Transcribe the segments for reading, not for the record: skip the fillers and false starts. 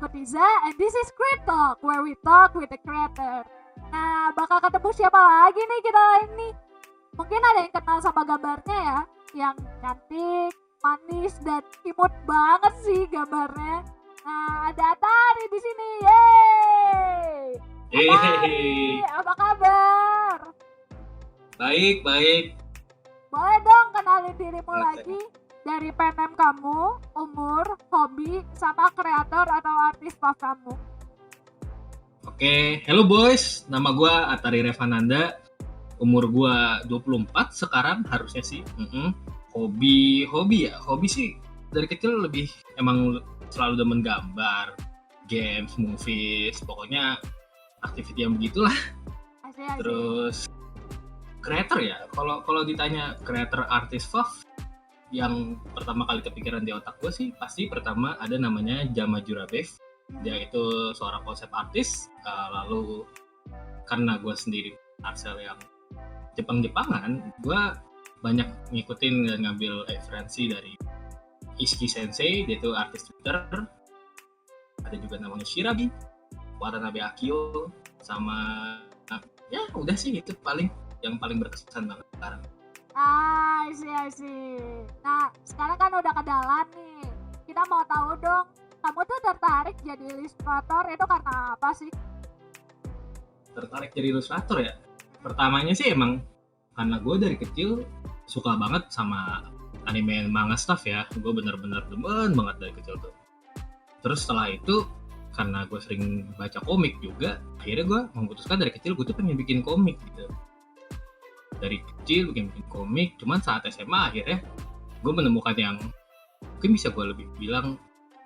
aku Tiza and this is Create Talk where we talk with the creator. Nah, bakal ketemu siapa lagi nih kita ini? Mungkin ada yang kenal sama gambarnya ya, yang cantik, manis dan imut banget sih gambarnya. Nah, ada Atari di sini. Yeay! Atari, apa kabar? Baik. Boleh dong kenalin dirimu lagi dari penem kamu, umur, hobi, sama kreator atau artis pop kamu. Oke, hello boys. Nama gue Atari Revananda. Umur gue 24 sekarang harusnya sih. Hobi ya. Hobi sih dari kecil lebih emang selalu demen gambar, games, movies, pokoknya aktiviti yang begitulah. Asik. Terus creator ya. Kalau ditanya creator artis pop, yang pertama kali kepikiran di otak gue sih pasti pertama ada namanya Jama Jurabev. Dia itu seorang konsep artis, lalu karena gue sendiri Arcel yang Jepang-Jepangan, gue banyak ngikutin dan ngambil referensi dari Ishiki Sensei, dia itu artis Twitter. Ada juga namanya Shirabi, Watanabe Akio, sama ya udah sih itu yang paling berkesan banget sekarang. I see. Nah, sekarang kan udah kedalam nih. Kita mau tahu dong, kamu tuh tertarik jadi ilustrator itu karena apa sih? Tertarik jadi ilustrator ya? Pertamanya sih emang karena gue dari kecil suka banget sama anime manga stuff ya. Gue bener-bener demen banget dari kecil tuh. Terus setelah itu karena gue sering baca komik juga, akhirnya gue memutuskan dari kecil gue tuh pengen bikin komik gitu. Dari kecil bikin komik, cuman saat SMA akhirnya gue menemukan yang mungkin bisa gue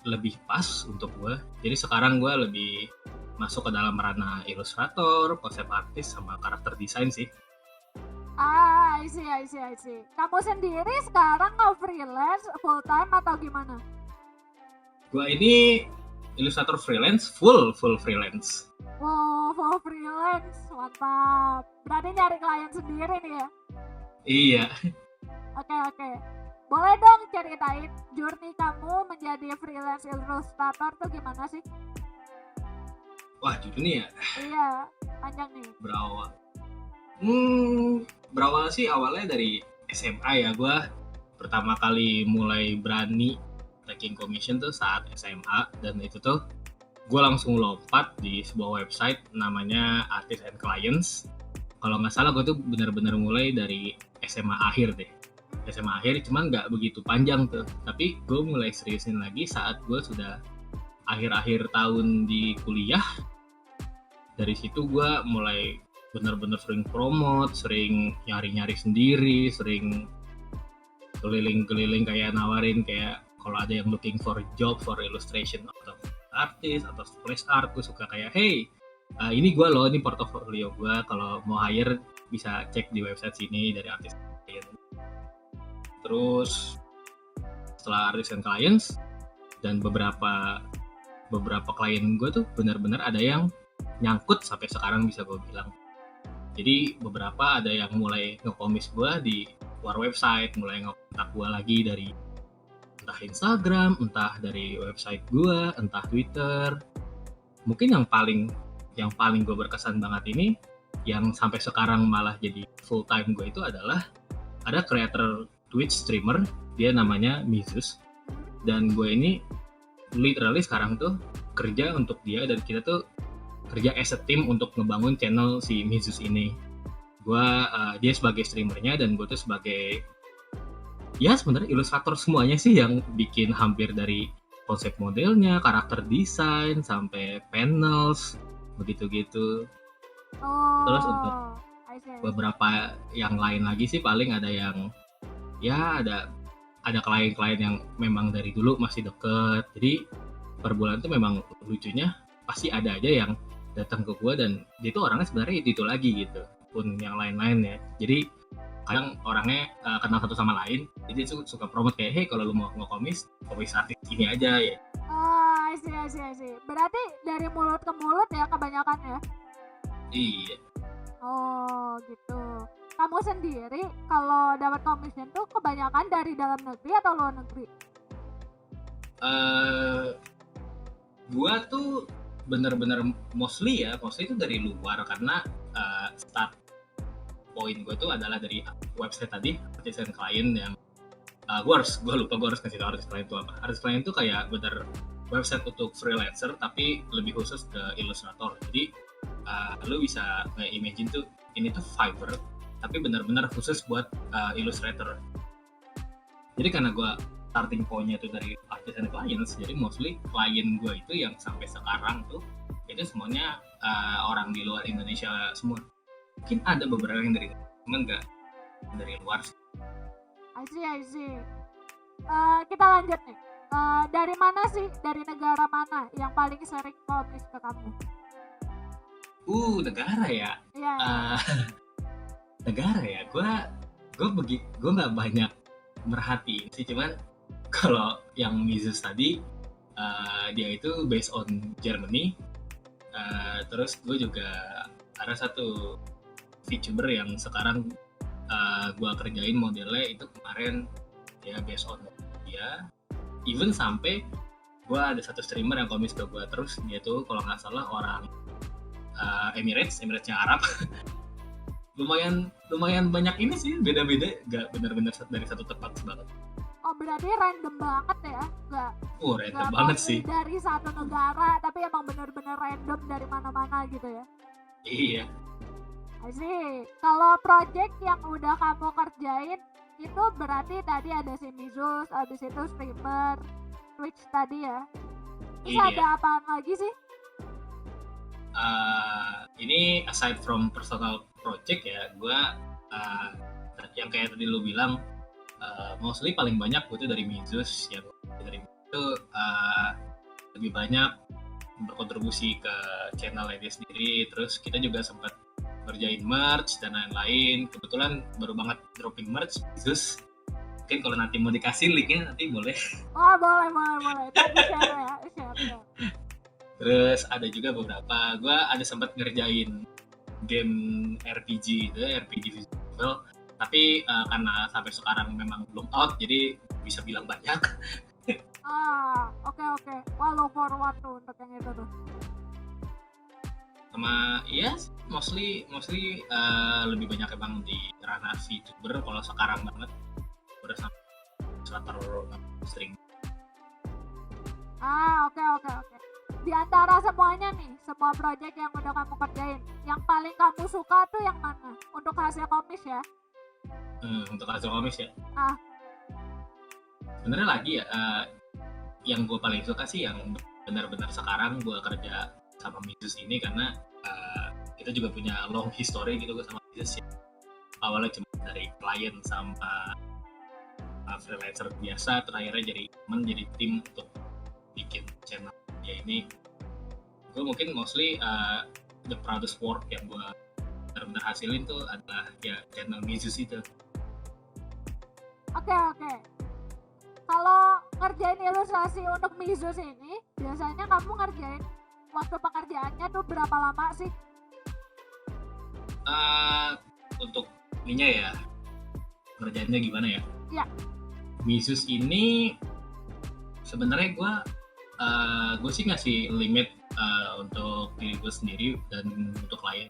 lebih pas untuk gue. Jadi sekarang gue lebih masuk ke dalam ranah ilustrator, konsep artis, sama karakter desain sih. I see. Kamu sendiri sekarang nge-freelance full time atau gimana? Gue ini ilustrator freelance, full freelance. Wow, full freelance, mantap. Berarti nyari klien sendiri nih ya? Iya. Oke. Boleh dong ceritain journey kamu menjadi freelance ilustrator tuh gimana sih? Wah, jujur nih ya. Iya, panjang nih. Berawal sih awalnya dari SMA ya. Gue pertama kali mulai berani taking commission tuh saat SMA, dan itu tuh gue langsung lompat di sebuah website namanya Artists and Clients. Kalau nggak salah gue tuh benar-benar mulai dari SMA akhir deh. SMA akhir cuman nggak begitu panjang tuh. Tapi gue mulai seriusin lagi saat gue sudah akhir-akhir tahun di kuliah. Dari situ gue mulai benar-benar sering promote, sering nyari-nyari sendiri, sering keliling-keliling kayak nawarin kayak kalau ada yang looking for job for illustration atau artis atau splash art, gue suka kayak hey, ini gue loh, ini portofolio gue, kalau mau hire bisa cek di website sini dari artis. Terus setelah artis and clients dan beberapa klien gue tuh benar-benar ada yang nyangkut sampai sekarang bisa gue bilang. Jadi beberapa ada yang mulai nge-komis gue di luar website, mulai nge-kontak gue lagi dari entah Instagram, entah dari website gue, entah Twitter. Mungkin yang paling gue berkesan banget ini, yang sampai sekarang malah jadi full time gue itu adalah ada creator Twitch streamer, dia namanya Mizus, dan gue ini literally sekarang tuh kerja untuk dia, dan kita tuh kerja as a team untuk ngebangun channel si Mizus ini. Dia sebagai streamernya dan gue tuh sebagai ya sebenarnya ilustrator semuanya sih, yang bikin hampir dari konsep modelnya, karakter desain, sampai panels, begitu-gitu. Terus untuk beberapa yang lain lagi sih paling ada yang ya ada klien-klien yang memang dari dulu masih deket. Jadi per bulan tuh memang lucunya pasti ada aja yang datang ke gue dan dia tuh orangnya sebenarnya itu lagi gitu, pun yang lain-lain ya. Jadi kadang orangnya kenal satu sama lain, jadi suka promote kayak hey kalau lu mau nge-komis artis ini aja ya. I see. Berarti dari mulut ke mulut ya kebanyakan ya? Iya. Oh gitu. Kamu sendiri kalau dapat commission tuh kebanyakan dari dalam negeri atau luar negeri? Gua tuh bener-bener mostly itu dari luar karena start point gue tuh adalah dari website tadi, artisan klien yang gue lupa gue harus kasih tau artis klien itu apa. Artis klien itu kayak bener website untuk freelancer tapi lebih khusus ke ilustrator. Jadi lu bisa kayak imagine tuh ini tuh Fiverr tapi benar-benar khusus buat illustrator. Jadi karena gue starting point-nya itu dari artist and clients, jadi mostly klien gue itu yang sampai sekarang tuh itu semuanya orang di luar Indonesia semua. Mungkin ada beberapa yang dari cuman nggak dari luar sih. I see. Kita lanjut nih. Dari mana sih? Dari negara mana yang paling sering publish ke kamu? Negara ya. Iya. Negara ya. Gue nggak banyak merhatiin sih, cuman kalau yang Mizus tadi dia itu based on Germany. Terus gue juga ada satu VTuber yang sekarang gue kerjain modelnya itu kemarin ya based on dia. Even sampai gue ada satu streamer yang komis ke gue terus, dia tuh kalau nggak salah orang Emiratesnya Arab. lumayan banyak ini sih, beda-beda, nggak benar-benar dari satu tempat banget. Oh berarti random banget ya? Random banget sih. Dari satu negara, tapi emang benar-benar random dari mana-mana gitu ya? Iya. Sih, kalau project yang udah kamu kerjain itu berarti tadi ada si Mizus, abis itu streamer, Twitch tadi ya. Terus Iya. ada apaan lagi sih? Ini aside from personal project ya, gue yang kayak tadi lu bilang mostly paling banyak gue tuh dari Mizus, yang dari itu lebih banyak berkontribusi ke channelnya dia sendiri. Terus kita juga sempat ngerjain merch dan lain-lain. Kebetulan baru banget dropping merch Mizus. Mungkin kalau nanti mau dikasih linknya nanti boleh. Oh boleh. Tapi share ya. Terus ada juga beberapa, gue ada sempat ngerjain game RPG visual, tapi karena sampai sekarang memang belum out, jadi bisa bilang banyak. Oke. Wah, look forward tuh untuk yang itu tuh. Sama mostly lebih banyak emang di ranah VTuber kalau sekarang banget. Udah sampai illustrator string. Oke. Di antara semuanya nih, semua project yang udah kamu kerjain, yang paling kamu suka tuh yang mana? Untuk hasil komis ya? Untuk hasil komis ya? Sebenarnya lagi ya, yang gue paling suka sih yang benar-benar sekarang gue kerja sama Mizus ini, karena kita juga punya long history gitu sama Mizus ya. Awalnya cuma dari klien sama freelancer biasa, terakhirnya jadi teman, jadi tim untuk bikin channel ya ini. Gue mungkin mostly the proudest work yang gue benar-benar hasilin tuh adalah ya channel Mizus itu. Oke. Kalau ngerjain ilustrasi untuk Mizus ini, biasanya kamu ngerjain waktu pekerjaannya tuh berapa lama sih? Untuk ininya ya, ngerjainnya gimana ya? Iya. Mizus ini sebenarnya gue sih ngasih limit untuk diri gue sendiri dan untuk klien.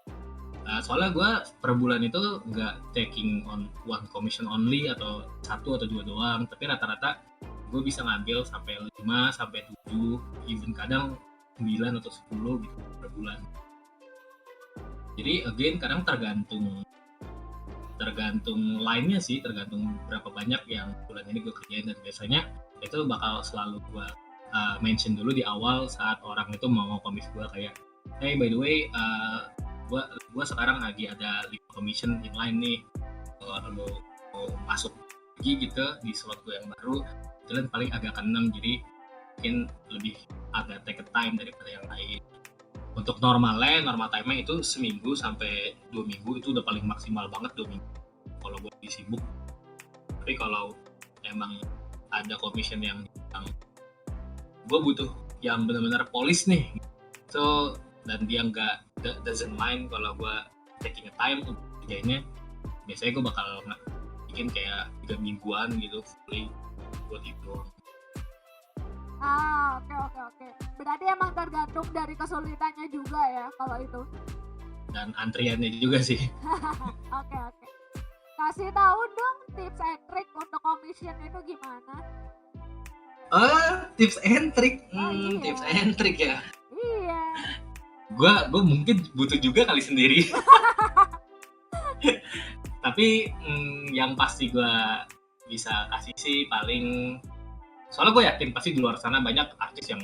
Soalnya gue per bulan itu nggak taking on one commission only atau 1 atau 2 doang, tapi rata-rata gue bisa ngambil sampai 5 sampai 7, even kadang 9 atau 10 gitu per bulan. Jadi again kadang tergantung line-nya sih, tergantung berapa banyak yang bulan ini gue kerjain, dan biasanya itu bakal selalu gue mention dulu di awal saat orang itu mau komis gue, kayak hey by the way gue sekarang lagi ada 5 commission inline nih, lo mau masuk lagi gitu di slot gue yang baru, dan paling agak ke 6, jadi mungkin lebih agak take a time daripada yang lain. Untuk normal time-nya itu seminggu sampai 2 minggu, itu udah paling maksimal banget 2 minggu kalau gue sibuk. Tapi kalau emang ada commission yang gue butuh yang benar-benar polis nih, so dan dia doesn't mind kalau gue taking a time untuk kerjainnya, biasanya gue bakal bikin kayak 3 mingguan gitu fully buat itu. Oke. Berarti emang tergantung dari kesulitannya juga ya kalau itu. dan antriannya juga sih. Oke. Kasih tahu dong tips and trick untuk commission itu gimana? Tips and trick. Iya. Tips and trick ya. Iya. Gua mungkin butuh juga kali sendiri. Tapi yang pasti gua bisa kasih sih paling, soalnya gue yakin pasti di luar sana banyak artis yang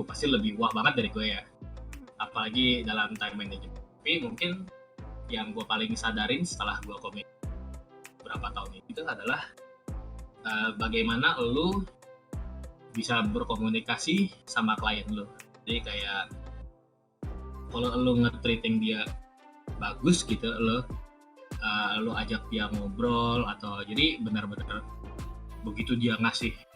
pasti lebih wah banget dari gue ya, apalagi dalam time management. Tapi mungkin yang gue paling sadarin setelah gue komit berapa tahun itu adalah bagaimana lu bisa berkomunikasi sama klien lu. Jadi kayak kalau lu nge-treating dia bagus gitu, lu ajak dia ngobrol, atau jadi benar-benar begitu dia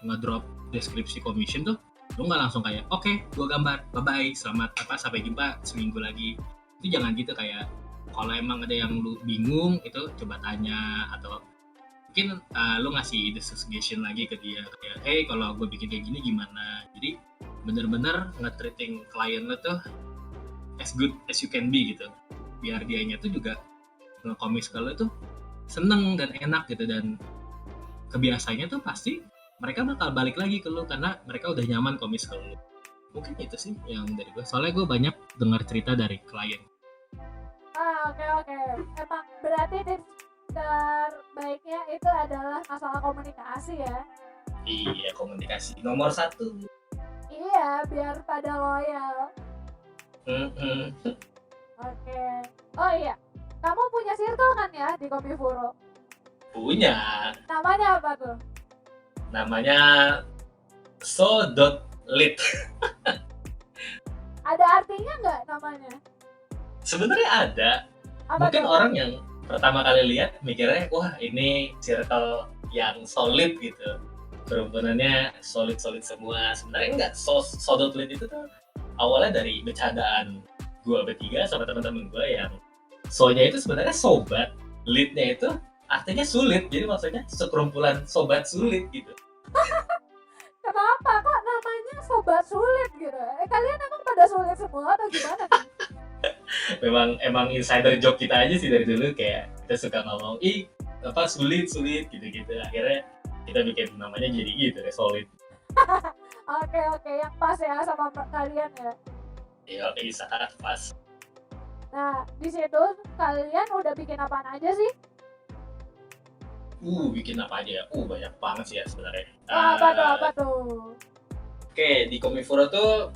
ngedrop deskripsi commission tuh, lu nggak langsung kayak oke, gua gambar, bye bye, selamat sampai jumpa seminggu lagi. Itu jangan gitu. Kayak kalau emang ada yang lu bingung itu coba tanya, atau mungkin lu ngasih ide suggestion lagi ke dia kayak hey, kalau gue bikin kayak gini gimana. Jadi bener-bener nge-treating klien lu tuh as good as you can be gitu, biar dianya tuh juga nge-komis kalau tuh seneng dan enak gitu, dan kebiasaannya tuh pasti mereka bakal balik lagi ke lu karena mereka udah nyaman komis ke lu. Mungkin itu sih yang dari gue, soalnya gue banyak dengar cerita dari klien. Oke. Emang berarti tips terbaiknya itu adalah masalah komunikasi ya? Iya, komunikasi nomor 1. Iya, biar pada loyal. Oke. Oh iya, kamu punya circle kan ya di Komifuro? Punya. Namanya apa tuh? Namanya so.lit. Ada artinya nggak namanya? Sebenarnya ada. Apa Mungkin tuh? orang yang pertama kali lihat mikirnya wah ini circle yang solid gitu, kerumpunannya solid semua. Sebenarnya enggak. So.lit itu tuh awalnya dari bercandaan gue bertiga sama teman-teman gue yang so-nya itu sebenarnya sobat, lit-nya itu artinya sulit. Jadi maksudnya sekerumpulan sobat sulit gitu. Kenapa kok namanya sobat sulit gitu? Kalian emang pada sulit semua atau gimana nih? Emang insider joke kita aja sih dari dulu, kayak kita suka ngomong sulit gitu. Akhirnya kita bikin namanya jadi gitu deh, solid. Oke, yang pas ya sama kalian ya. Iya, sangat pas. Nah, di situ kalian udah bikin apaan aja sih? Bikin apa aja ya? Banyak banget sih ya sebenarnya. Apa tuh? Oke, di Komifuro tuh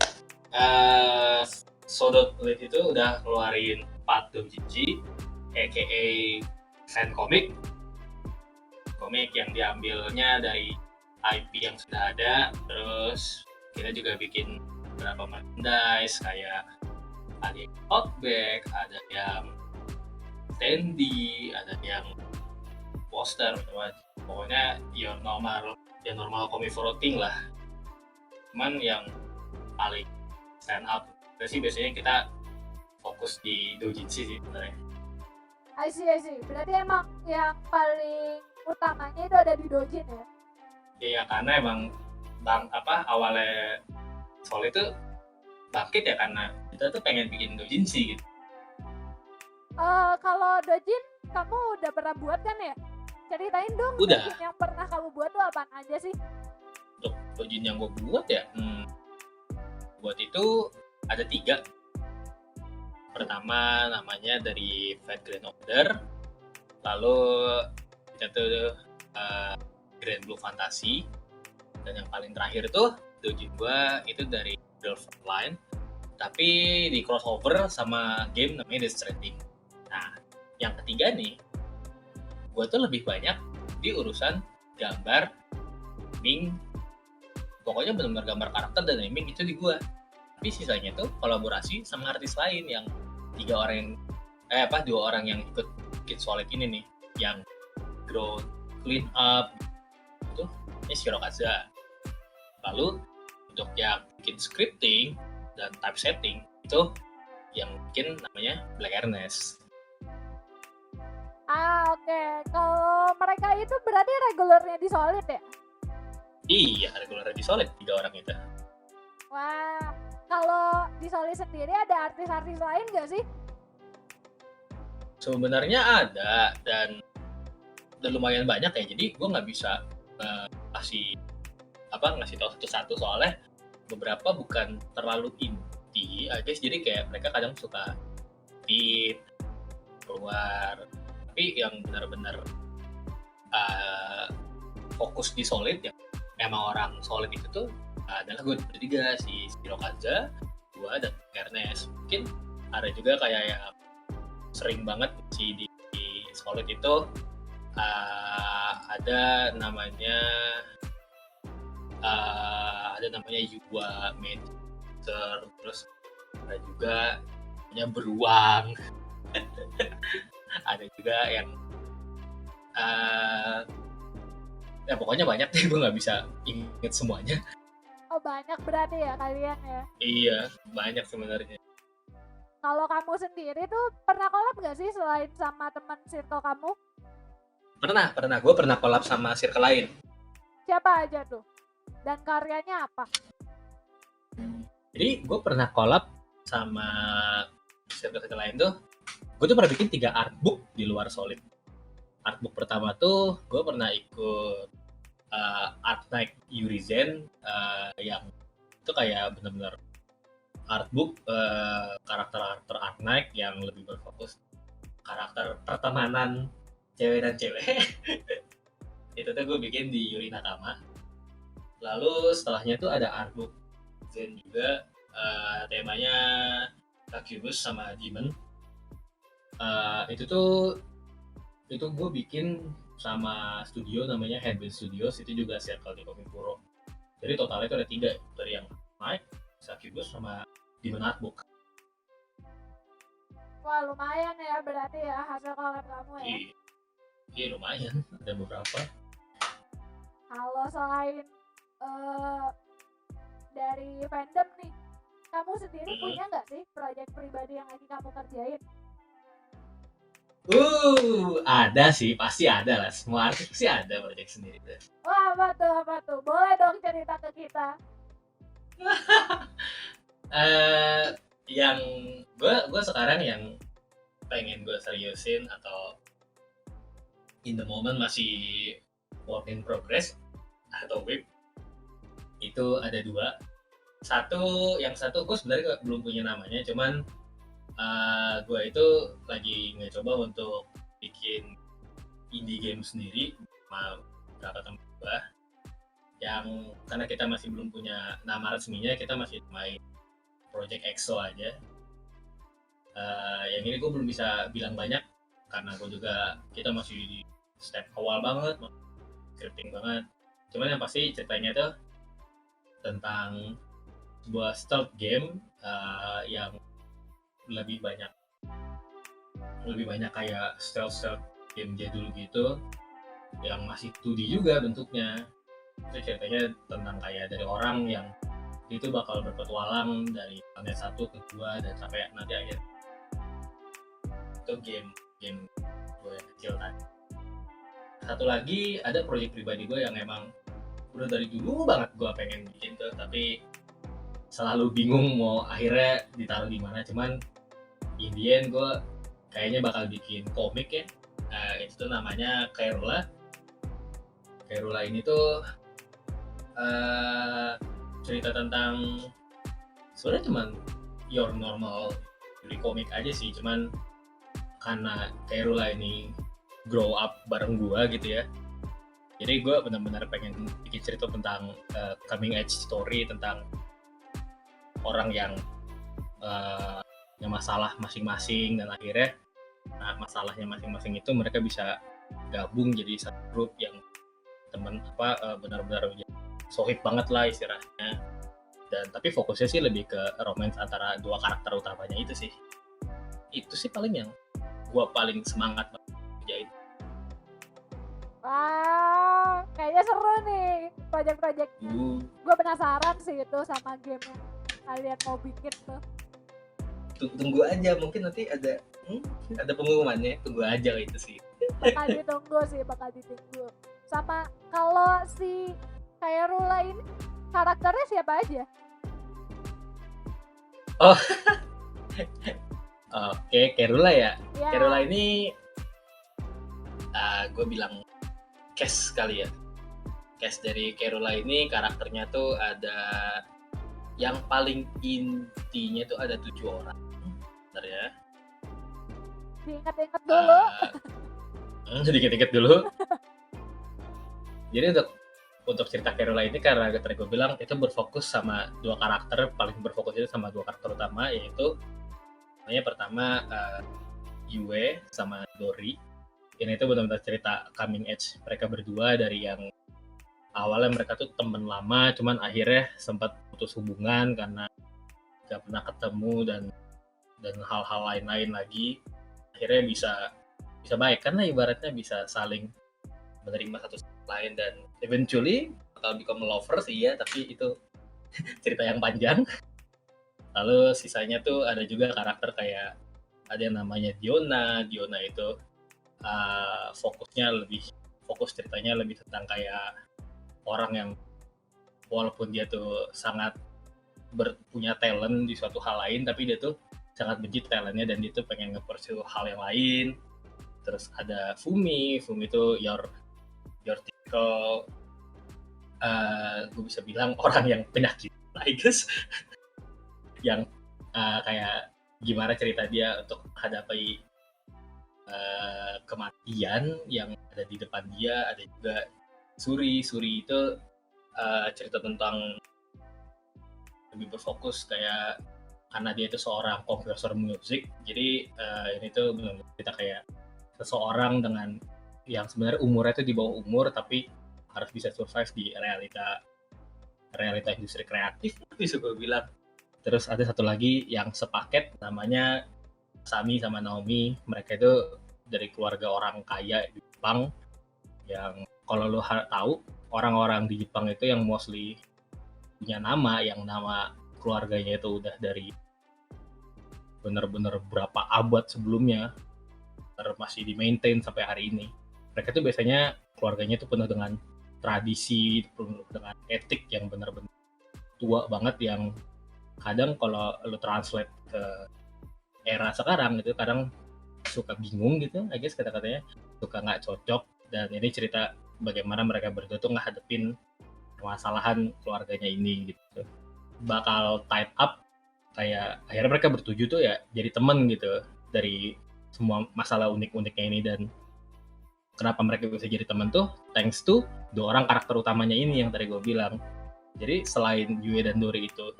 so.lit itu udah keluarin 4 doujinshi, aka fan komik yang diambilnya dari IP yang sudah ada. Terus kita juga bikin beberapa merchandise, kayak ada yang tote bag, ada yang standee, ada yang poster, pokoknya yang normal Komifuro thing lah. Cuman yang paling stand out sih biasanya kita fokus di doujinshi sih sebenarnya. I see. Berarti emang yang paling utamanya itu ada di doujin ya? Iya, karena emang awalnya Solid itu bangkit ya karena kita tuh pengen bikin doujinshi gitu. Kalau doujin kamu udah pernah buat kan ya? Ceritain dong Udah. doujin yang pernah kamu buat tuh apaan aja sih? Untuk doujin yang gue buat ya, buat itu ada 3. Pertama namanya dari Fate Grand Order, lalu kita tuh Grand Blue Fantasy, dan yang paling terakhir tuh doujin gue itu dari Delve Line, tapi di crossover sama game namanya Death Stranding. Nah, yang ketiga nih, gue tuh lebih banyak di urusan gambar, naming, pokoknya benar-benar gambar karakter dan naming itu di gue. Tapi sisanya tuh kolaborasi sama artis lain yang 2 orang yang ikut bikin Solid ini nih, yang grow, clean up itu ini Shirokaza. Lalu untuk yang bikin scripting dan typesetting itu yang bikin namanya Black Ernest. Oke. Kalau mereka itu berarti regulernya di Solid ya? Iya, reguler di Solid 3 orang itu. Wah, kalau di Solid sendiri ada artis-artis lain nggak sih? Sebenarnya ada dan lumayan banyak ya. Jadi gue nggak bisa ngasih tahu satu-satu soalnya beberapa bukan terlalu inti, I guess. Jadi kayak mereka kadang suka keluar, tapi yang benar-benar fokus di Solid yang emang orang Solid itu tuh adalah gue bertiga, si Hirokaza, gue dan Ernest. Mungkin ada juga kayak yang sering banget di Solid itu ada namanya Yuwa Major, terus ada juga namanya Beruang. Ada juga yang ya pokoknya banyak deh, gue nggak bisa inget semuanya. Oh banyak berarti ya kalian ya? Iya, banyak sebenarnya. Kalau kamu sendiri tuh pernah collab nggak sih selain sama teman circle kamu? Pernah. Gue pernah collab sama circle lain. Siapa aja tuh? Dan karyanya apa? Jadi gue pernah collab sama circle lain tuh. Gue tuh pernah bikin 3 artbook di luar Solid. Artbook pertama tuh gue pernah ikut Art Night Urizen yang itu kayak benar-benar artbook karakter-karakter Art Night yang lebih berfokus karakter pertemanan cewek dan cewek. Itu tuh gue bikin di Yuri Nakama. Lalu setelahnya tuh ada artbook Zen juga, temanya Kakibus sama Demon. Itu gue bikin sama studio namanya Headband Studios, itu juga circle di Komikuro. Jadi totalnya itu ada 3, dari yang Mike, Sakibus sama Demon Artbook. Wah lumayan ya berarti ya hasil collab kamu ya. Iya lumayan, ada beberapa. Kalau selain dari fandom nih, kamu sendiri punya nggak sih proyek pribadi yang lagi kamu kerjain? Ada sih, pasti ada lah. Semua artis pasti ada proyek sendiri. Wah apa tuh? Boleh dong cerita ke kita. Yang gue sekarang yang pengen gue seriusin atau in the moment masih work in progress atau web, itu ada 2. Yang satu gue sebenarnya belum punya namanya, cuman gue itu lagi ngecoba untuk bikin indie game sendiri sama beberapa teman gue, yang karena kita masih belum punya nama resminya, kita masih main Project EXO aja. Yang ini gue belum bisa bilang banyak karena kita masih di step awal banget, scripting banget. Cuman yang pasti ceritanya tuh tentang sebuah stealth game yang lebih banyak kayak stealth game jadul gitu, yang masih 2D juga bentuknya. Itu ceritanya tentang kayak dari orang yang itu bakal berpetualang dari planet 1 ke 2 dan sampai nanti akhir. Itu game gue yang kecil kan. Satu lagi ada proyek pribadi gue yang emang udah dari dulu banget gue pengen bikin tuh, tapi selalu bingung mau akhirnya ditaruh di mana. Cuman in the end gue kayaknya bakal bikin komik ya. Itu tuh namanya Kairula. Kairula ini tuh cerita tentang sebenarnya cuman your normal di komik aja sih, cuman karena Kairula ini grow up bareng gue gitu ya, jadi gue benar-benar pengen bikin cerita tentang coming age story tentang orang yang punya masalah masing-masing, dan akhirnya masalahnya masing-masing itu mereka bisa gabung jadi satu grup yang benar-benar sohib banget lah istilahnya. Dan tapi fokusnya sih lebih ke romance antara 2 karakter utamanya itu sih paling yang gue paling semangat kerjain. Wah kayaknya seru nih project-projectnya. Gue penasaran sih itu sama game yang kalian mau bikin tuh. Tunggu aja, mungkin nanti ada pengumumannya, tunggu aja itu sih. Bakal ditunggu. Sama kalau si Kairula ini karakternya siapa aja? Oh, oke, Kerula ya. Ya, Kerula ini gue bilang cast kali ya. Cast dari Kerula ini karakternya tuh ada yang paling intinya tuh ada 7 orang. Bentar ya. diingat-ingat dulu. Dikit-dikit dulu. Jadi untuk cerita Kerula ini karena tadi gue bilang itu berfokus sama dua karakter, paling berfokus itu sama dua karakter utama, yaitu namanya pertama Yue sama Dori. Ini itu benar-benar cerita coming age mereka berdua dari yang awalnya mereka tuh temen lama, cuman akhirnya sempat putus hubungan karena gak pernah ketemu dan hal-hal lain-lain lagi. Akhirnya bisa baik karena ibaratnya bisa saling menerima satu sama lain dan eventually bakal become lovers, iya, tapi itu cerita yang panjang. Lalu sisanya tuh ada juga karakter kayak ada yang namanya Diona itu fokus ceritanya lebih tentang kayak orang yang walaupun dia tuh sangat punya talent di suatu hal lain, tapi dia tuh sangat benci talentnya dan dia tuh pengen nge-pursue hal yang lain. Terus ada Fumi tuh your typical gue bisa bilang orang yang penyakit, I guess. Yang kayak gimana cerita dia untuk menghadapi kematian yang ada di depan dia. Ada juga Suri itu cerita tentang lebih berfokus kayak karena dia itu seorang komposer musik, jadi ini tuh benar-benar cerita kayak seseorang dengan yang sebenarnya umurnya itu di bawah umur tapi harus bisa survive di realita industri kreatif, bisa gue bilang. Terus ada satu lagi yang sepaket namanya Sami sama Naomi. Mereka itu dari keluarga orang kaya di Jepang yang kalau lo tahu orang-orang di Jepang itu yang mostly punya yang nama keluarganya itu udah dari bener-bener berapa abad sebelumnya masih di maintain sampai hari ini. Mereka tuh biasanya keluarganya tuh penuh dengan tradisi, penuh dengan etik yang bener-bener tua banget, yang kadang kalau lo translate ke era sekarang gitu kadang suka bingung gitu, I guess kata-katanya suka nggak cocok. Dan ini cerita bagaimana mereka berdua tuh ngadepin permasalahan keluarganya ini gitu. Bakal tied up kayak akhirnya mereka bertujuh tuh ya jadi temen gitu dari semua masalah unik-uniknya ini. Dan kenapa mereka bisa jadi temen tuh thanks to dua orang karakter utamanya ini yang tadi gue bilang. Jadi selain Yue dan Dori itu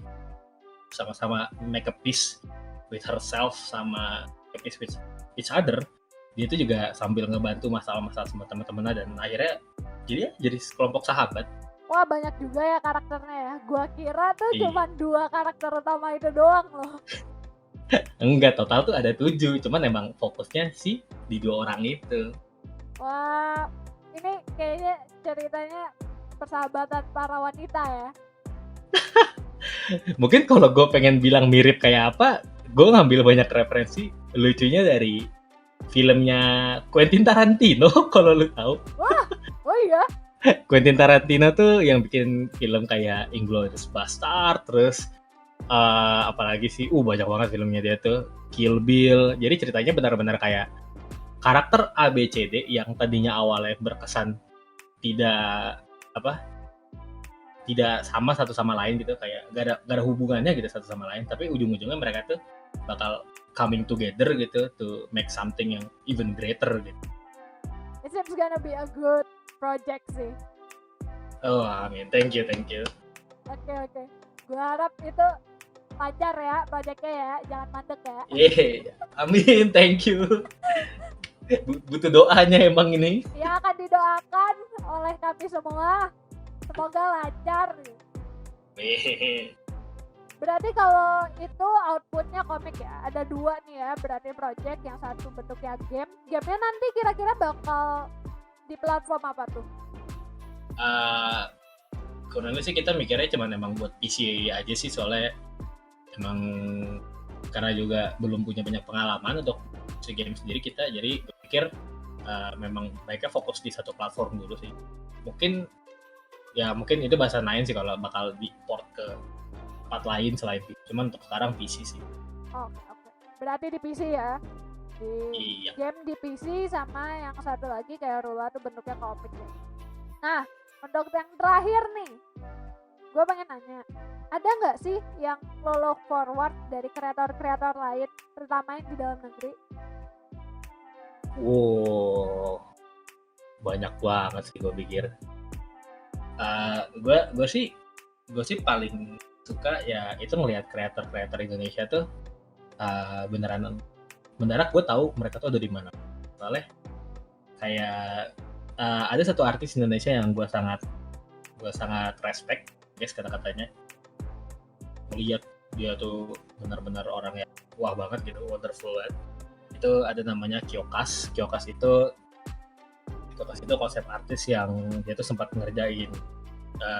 sama-sama make a peace with herself sama make a peace with each other, dia itu juga sambil ngebantu masalah-masalah sama teman-temannya dan akhirnya jadi kelompok sahabat. Wah, banyak juga ya karakternya ya. Gua kira tuh cuma 2 karakter utama itu doang loh. Enggak, total tuh ada 7, cuman emang fokusnya sih di 2 orang itu. Wah, ini kayaknya ceritanya persahabatan para wanita ya. Mungkin kalau gue pengen bilang mirip kayak apa, gue ngambil banyak referensi lucunya dari filmnya Quentin Tarantino, kalau lu tahu. Wah, oh iya? Quentin Tarantino tuh yang bikin film kayak Inglourious Basterds, terus apalagi sih, banyak banget filmnya dia tuh, Kill Bill. Jadi ceritanya benar-benar kayak karakter ABCD yang tadinya awalnya berkesan tidak sama satu sama lain gitu, kayak gak ada hubungannya gitu satu sama lain, tapi ujung-ujungnya mereka tuh bakal coming together gitu to make something yang even greater gitu. It seems gonna be a good project sih. Oh, amin. Thank you. Oke. Gue harap itu lancar ya projectnya ya, jangan mandek ya. Amin, thank you. Butuh doanya emang ini. Ya, akan didoakan oleh kami semua. Semoga lancar. Berarti kalau itu outputnya komik ya, ada 2 nih ya, berarti project, yang satu bentuknya game. Gamenya nanti kira-kira bakal di platform apa tuh? Kurangnya sih kita mikirnya cuma emang buat PC aja sih, soalnya emang karena juga belum punya banyak pengalaman untuk si game sendiri kita, jadi gue pikir memang baiknya fokus di satu platform dulu sih. Mungkin itu bahasa lain sih kalau bakal di port ke tempat lain selain PC. Cuman untuk sekarang PC sih. Oke. Berarti di PC ya. Iya. Game di PC sama yang satu lagi kayak Rula tuh bentuknya komik ya. Nah, untuk yang terakhir nih, gue pengen nanya, ada nggak sih yang lo look forward dari kreator-kreator lain, terutama yang di dalam negeri? Wow, banyak banget sih gue pikir. Gue sih paling suka ya itu ngelihat kreator Indonesia tuh beneran gue tahu mereka tuh ada di mana. Soalnya kayak ada satu artis Indonesia yang gue sangat respect guys kata-katanya. Melihat dia tuh benar-benar orang yang wah banget gitu, wonderful banget. Itu ada namanya Kyokas itu konsep artis yang dia tuh sempat ngerjain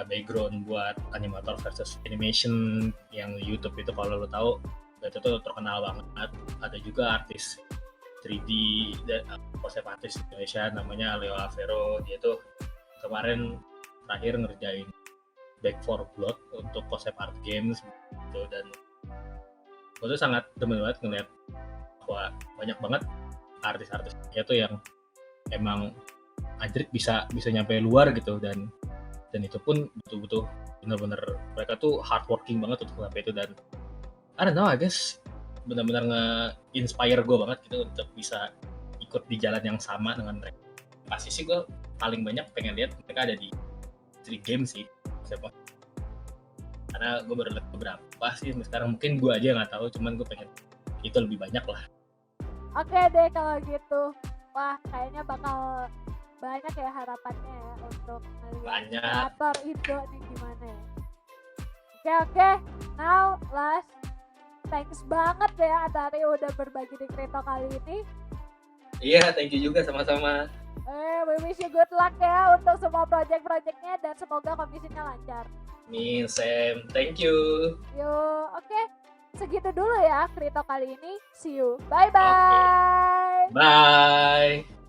background buat animator versus animation yang YouTube itu, kalau lo tahu itu tuh terkenal banget. Ada juga artis 3D dan konsep artis Indonesia namanya Leo Avero, dia tuh kemarin terakhir ngerjain Back 4 Blood untuk konsep art games gitu. Dan gue tuh sangat demen banget ngeliat bahwa banyak banget artis-artis itu yang emang anjir bisa nyampe luar gitu, dan itu pun betul-betul benar-benar mereka tuh hardworking banget untuk sampai itu. Dan I don't know, I guess benar-benar nge-inspire gue banget gitu untuk bisa ikut di jalan yang sama dengan mereka. Pasti sih gue paling banyak pengen lihat mereka ada di Street Game sih, siapa? Karena gue baru lihat beberapa sih sekarang, mungkin gue aja nggak tahu, cuman gue pengen itu lebih banyak lah. Oke deh kalau gitu, wah kayaknya bakal banyak ya harapannya ya untuk melihat kreator Indo nih gimana ya. Oke, now last, thanks banget ya Atari udah berbagi di Krito kali ini. Iya, thank you juga, sama-sama. We wish you good luck ya untuk semua project-projectnya dan semoga komisinya lancar. Sam, thank you. Oke. Segitu dulu ya Krito kali ini. See you. Bye-bye. Okay. Bye.